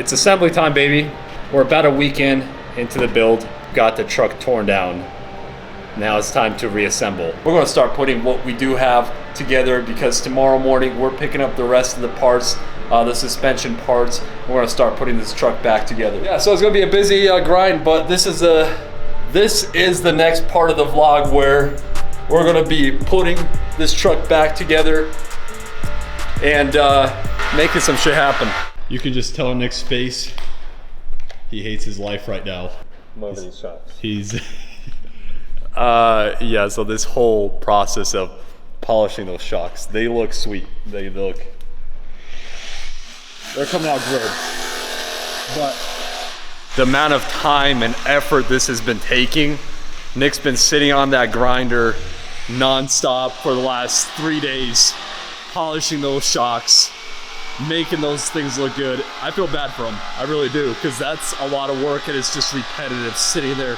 It's assembly time, baby. We're about a weekend into the build. Got the truck torn down. Now it's time to reassemble. We're gonna start putting what we do have together because tomorrow morning we're picking up the rest of the parts, the suspension parts. We're gonna start putting this truck back together. Yeah, so it's gonna be a busy grind, but this is the next part of the vlog where we're gonna be putting this truck back together and making some shit happen. You can just tell Nick's face, he hates his life right now. More of these shots. He's yeah, so this whole process of polishing those shocks, they look sweet. They're coming out good. But the amount of time and effort this has been taking, Nick's been sitting on that grinder non-stop for the last 3 days, polishing those shocks, making those things look good. I feel bad for him, I really do, because that's a lot of work and it's just repetitive, sitting there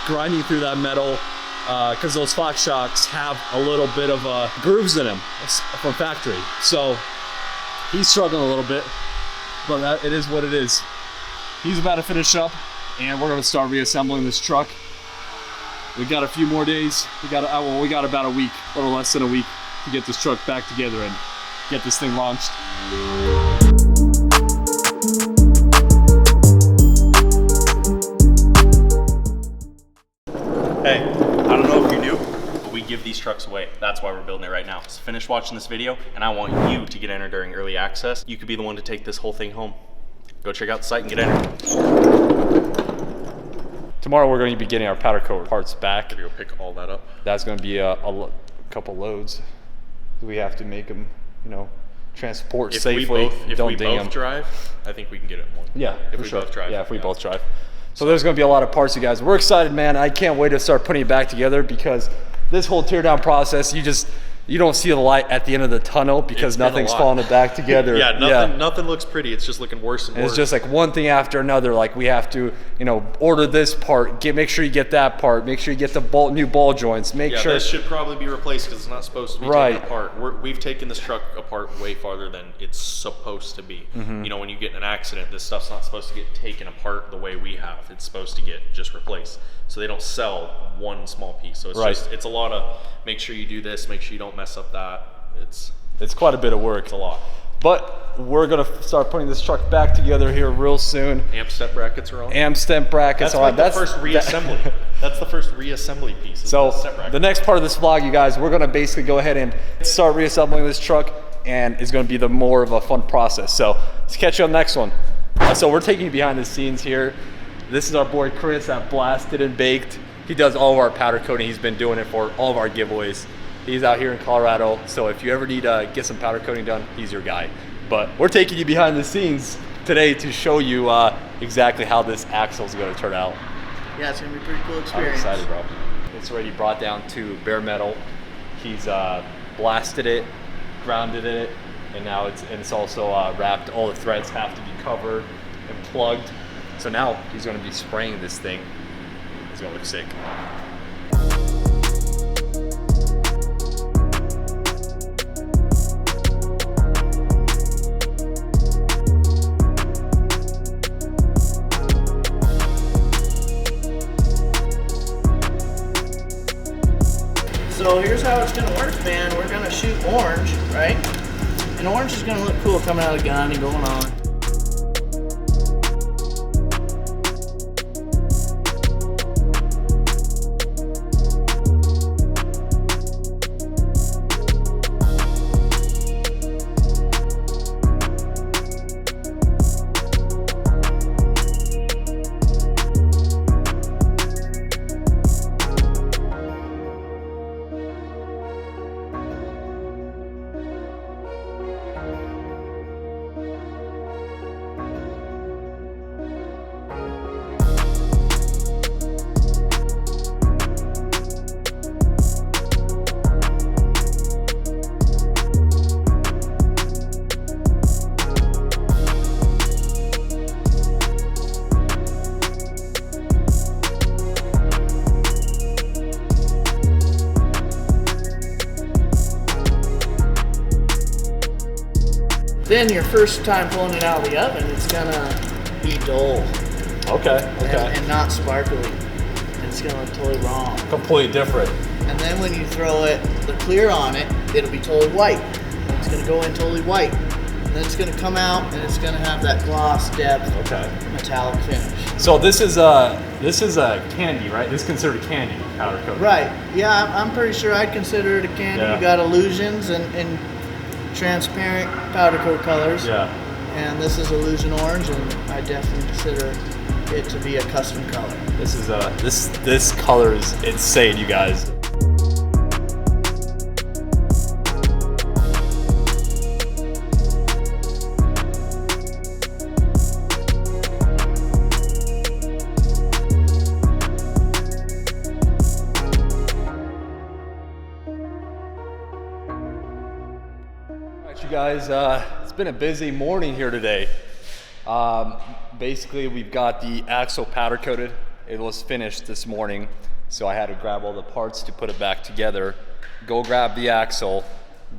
grinding through that metal, because those Fox shocks have a little bit of grooves in them from factory. So he's struggling a little bit, but it is what it is. He's about to finish up and we're gonna start reassembling this truck. We got a few more days. We got about a week, a little less than a week, to get this truck back together and get this thing launched. Hey, I don't know if you knew, but we give these trucks away. That's why we're building it right now. So finish watching this video and I want you to get entered during early access. You could be the one to take this whole thing home. Go check out the site and get entered. Tomorrow we're going to be getting our powder coat parts back. Go pick all that up. That's going to be a couple loads. We have to make them, you know, transport safely. If we both drive, I think we can get it in one. Yeah, if we both drive. Yeah, if we both drive. So there's going to be a lot of parts, you guys. We're excited, man. I can't wait to start putting it back together because this whole teardown process, you don't see the light at the end of the tunnel because nothing's falling back together. Nothing looks pretty. It's just looking worse and worse. It's just like one thing after another. Like we have to, you know, order this part, make sure you get that part, make sure you get the new ball joints, make sure. This should probably be replaced because it's not supposed to be taken apart. We've taken this truck apart way farther than it's supposed to be. You know, when you get in an accident, this stuff's not supposed to get taken apart the way we have. It's supposed to get just replaced. So they don't sell one small piece. So it's it's a lot of make sure you do this, make sure you don't mess up that. It's quite a bit of work. It's a lot. But we're gonna start putting this truck back together here real soon. Amp step brackets are on. Amp step brackets are on. That's the first reassembly. That's the first reassembly piece. So the next part of this vlog, you guys, we're gonna basically go ahead and start reassembling this truck, and it's gonna be the more of a fun process. So let's catch you on the next one. So we're taking you behind the scenes here. This is our boy Chris at Blasted and Baked. He does all of our powder coating. He's been doing it for all of our giveaways. He's out here in Colorado, so if you ever need to get some powder coating done, he's your guy. But we're taking you behind the scenes today to show you exactly how this axle is going to turn out. Yeah, it's going to be a pretty cool experience. I'm excited, bro. It's already brought down to bare metal. He's blasted it, grounded it, and now it's also wrapped. All the threads have to be covered and plugged. So now he's going to be spraying this thing. It's going to look sick. So here's how it's going to work, man. We're going to shoot orange, right? And orange is going to look cool coming out of the gun and going on. Then your first time pulling it out of the oven, it's gonna be dull Okay. and not sparkly. And it's gonna look totally wrong. Completely different. And then when you throw the clear on it, it'll be totally white. And it's gonna go in totally white. And then it's gonna come out and it's gonna have that gloss depth, metallic finish. So this is a candy, right? This is considered a candy powder coating. Right. Yeah, I'm pretty sure I'd consider it a candy. Yeah. You got illusions and transparent powder coat colors. Yeah. And this is illusion orange, and I definitely consider it to be a custom color. This is this color is insane, you guys. You guys, it's been a busy morning here today. Basically, we've got the axle powder coated. It was finished this morning, so I had to grab all the parts to put it back together. Go grab the axle,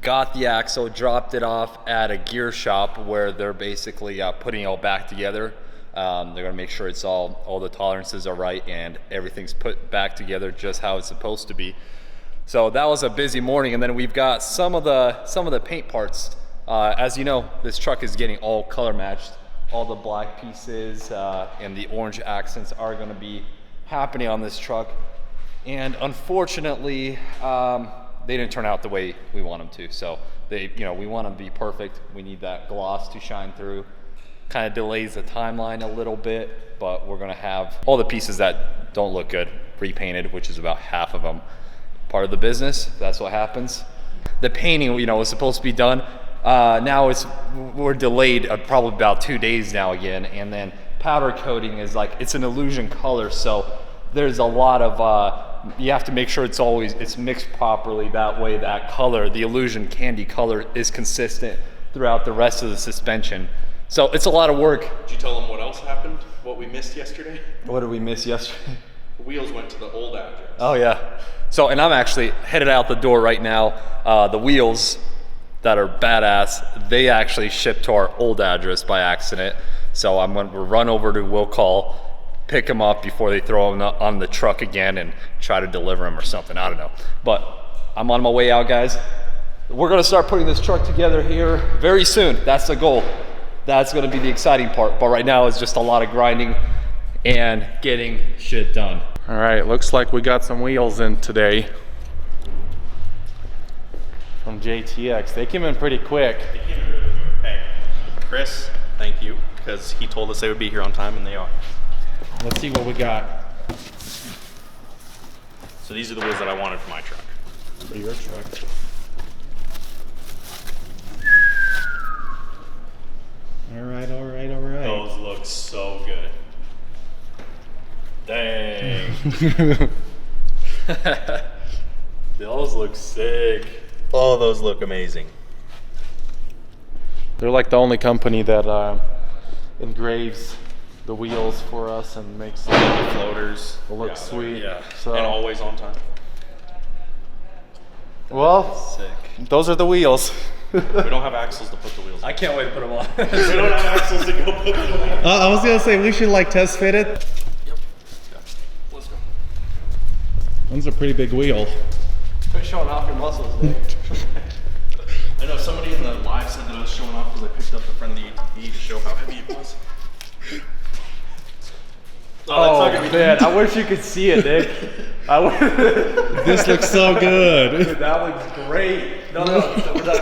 got the axle, dropped it off at a gear shop where they're basically putting it all back together. They're gonna make sure it's all the tolerances are right and everything's put back together just how it's supposed to be. So that was a busy morning, and then we've got some of the paint parts. As you know, this truck is getting all color matched. All the black pieces and the orange accents are going to be happening on this truck. And unfortunately, they didn't turn out the way we want them to. So we want them to be perfect. We need that gloss to shine through. Kind of delays the timeline a little bit, but we're going to have all the pieces that don't look good repainted, which is about half of them. Part of the business, that's what happens. The painting, was supposed to be done. Now we're delayed probably about 2 days now again, and then powder coating is it's an illusion color, so there's a lot of you have to make sure it's mixed properly. That way, that color, the illusion candy color, is consistent throughout the rest of the suspension. So it's a lot of work. Did you tell them what else happened? What we missed yesterday? What did we miss yesterday? The wheels went to the old address. Oh yeah. So, and I'm actually headed out the door right now. The wheels that are badass, they actually shipped to our old address by accident. So I'm going to run over to Will Call, pick them up before they throw them on the truck again and try to deliver them or something. I don't know. But I'm on my way out, guys. We're going to start putting this truck together here very soon. That's the goal. That's going to be the exciting part. But right now it's just a lot of grinding and getting shit done. All right, looks like we got some wheels in today from JTX. They came in pretty quick. Hey, Chris, thank you, because he told us they would be here on time, and they are. Let's see what we got. So these are the wheels that I wanted for my truck. For your truck. All right. Those look so good. Dang. Those look sick. Oh, those look amazing. They're like the only company that engraves the wheels for us and makes The floaters. it look sweet. Yeah. So, And always on time. well, Sick. those are the wheels. We don't have axles to put the wheels on. I can't wait to put them on. We don't have axles to go put the wheels on. I was gonna say we should test fit it. Yep. Yeah. Let's go. One's a pretty big wheel. Quit showing off your muscles, Nick. I know somebody in the live said that I was showing off because I picked up the friendly ATV to show how heavy it was. Oh man, I wish you could see it, Nick. This looks so good. Dude, that looks great. No, we're done.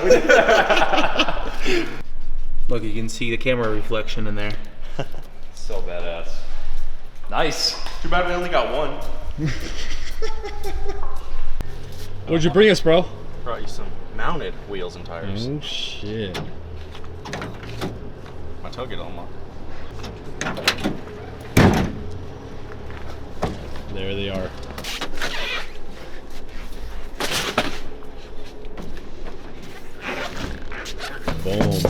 Look, you can see the camera reflection in there. So badass. Nice. Too bad we only got one. What'd you bring us, bro? Brought you some mounted wheels and tires. Oh shit. My tailgate unlocked. There they are. Boom.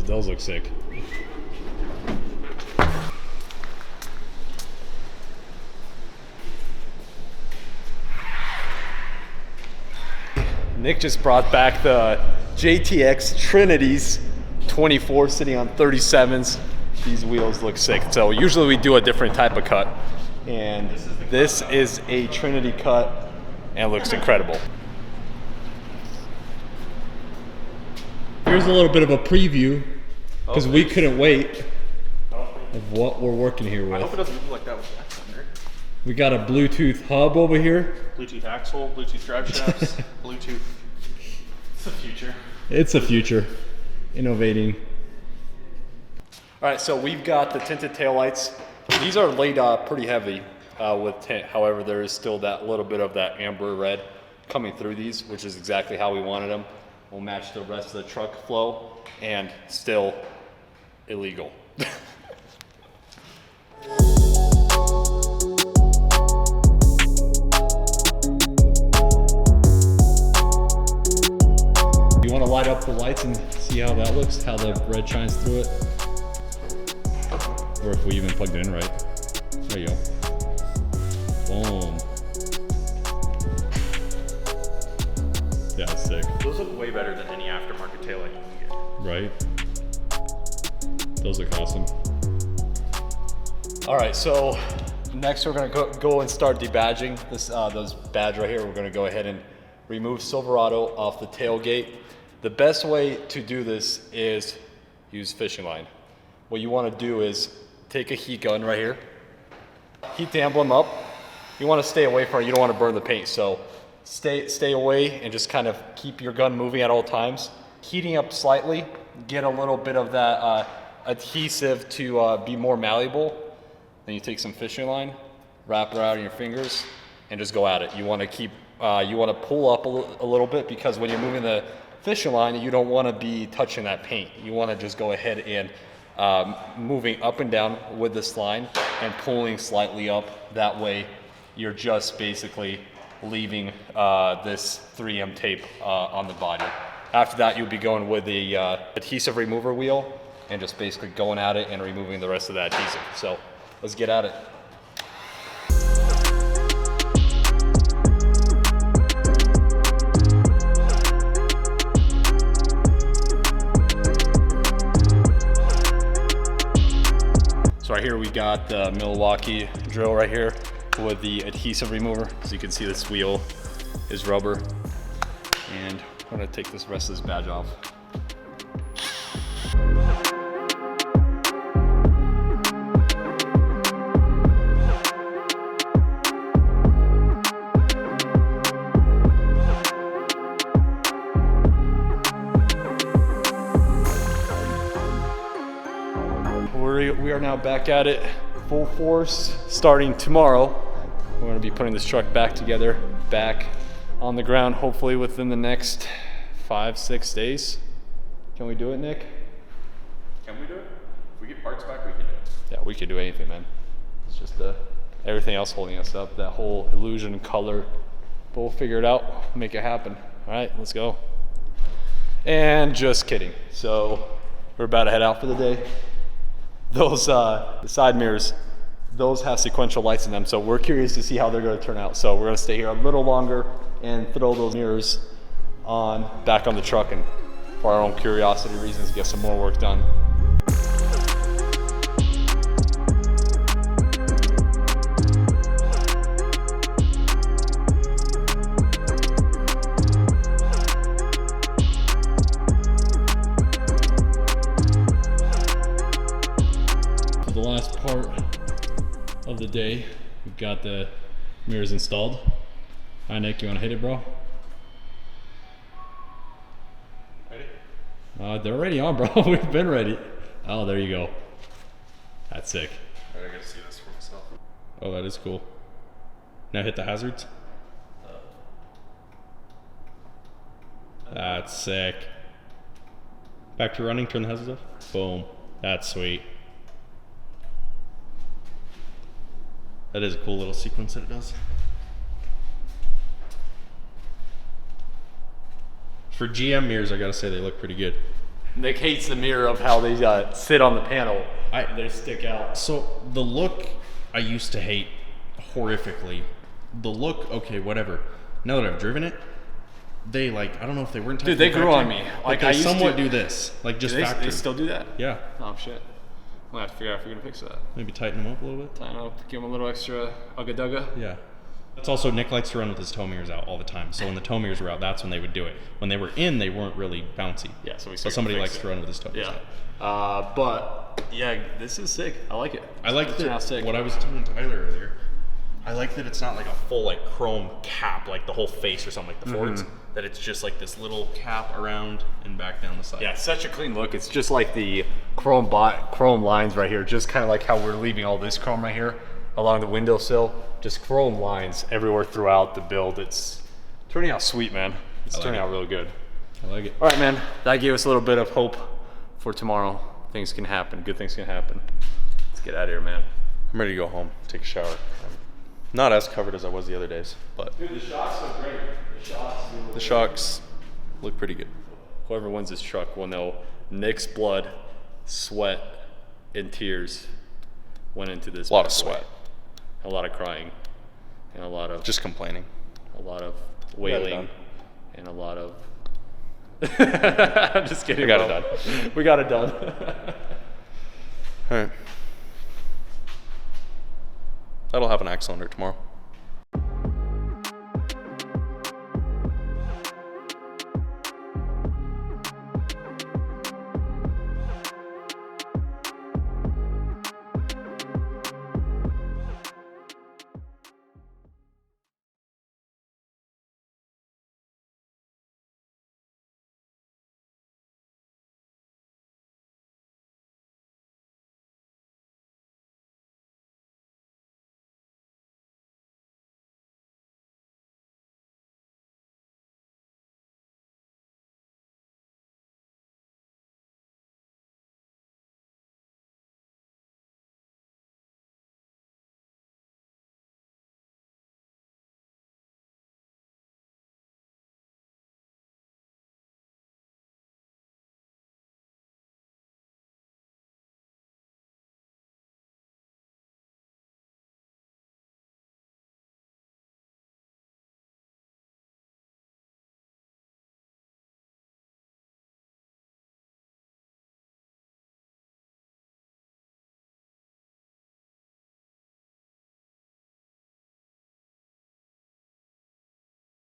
Those look sick. Nick just brought back the JTX Trinities 24 sitting on 37s. These wheels look sick. So usually we do a different type of cut, and this is a Trinity cut and it looks incredible. Here's a little bit of a preview, because we couldn't wait, of what we're working here with. I hope it doesn't move like that with the axle under. We got a Bluetooth hub over here. Bluetooth axle, Bluetooth drive shafts, Bluetooth. It's the future. It's the future. Innovating. All right, so we've got the tinted taillights. These are laid pretty heavy with tint. However, there is still that little bit of that amber red coming through these, which is exactly how we wanted them. We'll match the rest of the truck flow, and still illegal. You want to light up the lights and see how that looks, how the red shines through it? Or if we even plugged it in right. There you go. Boom. Yeah, that's sick. Those look way better than any aftermarket taillight you can get. Right? Those look awesome. All right, so next we're gonna go and start debadging this, those badge right here. We're gonna go ahead and remove Silverado off the tailgate. The best way to do this is use fishing line. What you wanna do is take a heat gun right here, heat the emblem up. You wanna stay away from it, you don't wanna burn the paint. So stay away and just kind of keep your gun moving at all times. Heating up slightly, get a little bit of that adhesive to be more malleable. Then you take some fishing line, wrap it around your fingers, and just go at it. You want to keep, you want to pull up a little bit, because when you're moving the fishing line, you don't want to be touching that paint. You want to just go ahead and moving up and down with this line and pulling slightly up. That way, you're just basically leaving this 3M tape on the body. After that, you'll be going with the adhesive remover wheel and just basically going at it and removing the rest of that adhesive. So let's get at it. So right here we got the Milwaukee drill right here with the adhesive remover. So you can see this wheel is rubber, and I'm gonna take this rest of this badge off. We are now back at it, full force, starting tomorrow. We're gonna be putting this truck back together, back on the ground, hopefully within the next 5-6 days. Can we do it, Nick? Can we do it? If we get parts back, we can do it. Yeah, we could do anything, man. It's just everything else holding us up, that whole illusion color. But we'll figure it out, make it happen. All right, let's go. And just kidding. So we're about to head out for the day. Those the side mirrors, those have sequential lights in them, so we're curious to see how they're going to turn out. So we're going to stay here a little longer and throw those mirrors back on the truck, and for our own curiosity reasons, get some more work done. For the last part of the day, we've got the mirrors installed. Hi Nick, you want to hit it, bro? Ready? They're already on, bro. We've been ready. Oh, there you go. That's sick. Alright, I gotta see this for myself. Oh, that is cool. Now hit the hazards. That's sick. Back to running, turn the hazards off. Boom. That's sweet. That is a cool little sequence that it does. For GM mirrors, I gotta say they look pretty good. Nick hates the mirror of how they sit on the panel. They stick out. So the look I used to hate horrifically. The look, okay, whatever. Now that I've driven it, they like, I don't know if they weren't Dude, they grew on me. Like I they used somewhat to do this, like just they factory. still do that? Yeah, Oh shit. We'll have to figure out if we're gonna fix that. maybe tighten them up a little bit. Tighten up, give them a little extra ugga dugga. Yeah. That's also, Nick likes to run with his toe mirrors out all the time. So when the toe mirrors were out, that's when they would do it. When they were in, they weren't really bouncy. Yeah, so somebody likes to run with his toe mirrors Yeah. out. But yeah, this is sick. I like it. I like It's not sick. that, what I was telling Tyler earlier, I like that it's not like a full like chrome cap, like the whole face or something like the Fords. That it's just like this little cap around and back down the side. Yeah, it's such a clean look. It's just like the chrome lines right here, just kind of like how we're leaving all this chrome right here along the windowsill. Just chrome lines everywhere throughout the build. It's turning out sweet, man. It's turning out really good. I like it. All right, man. That gave us a little bit of hope for tomorrow. Things can happen. Good things can happen. Let's get out of here, man. I'm ready to go home, take a shower. I'm not as covered as I was the other days, but Dude, the shocks look great. the shocks look pretty good. Whoever wins this truck will know Nick's blood, sweat, and tears went into this. A lot of bad boy. sweat. A lot of crying, and a lot of Just complaining. wailing, and a lot of. I'm just kidding. We got it bro. done. We got it done. All right. That'll have an axle under tomorrow.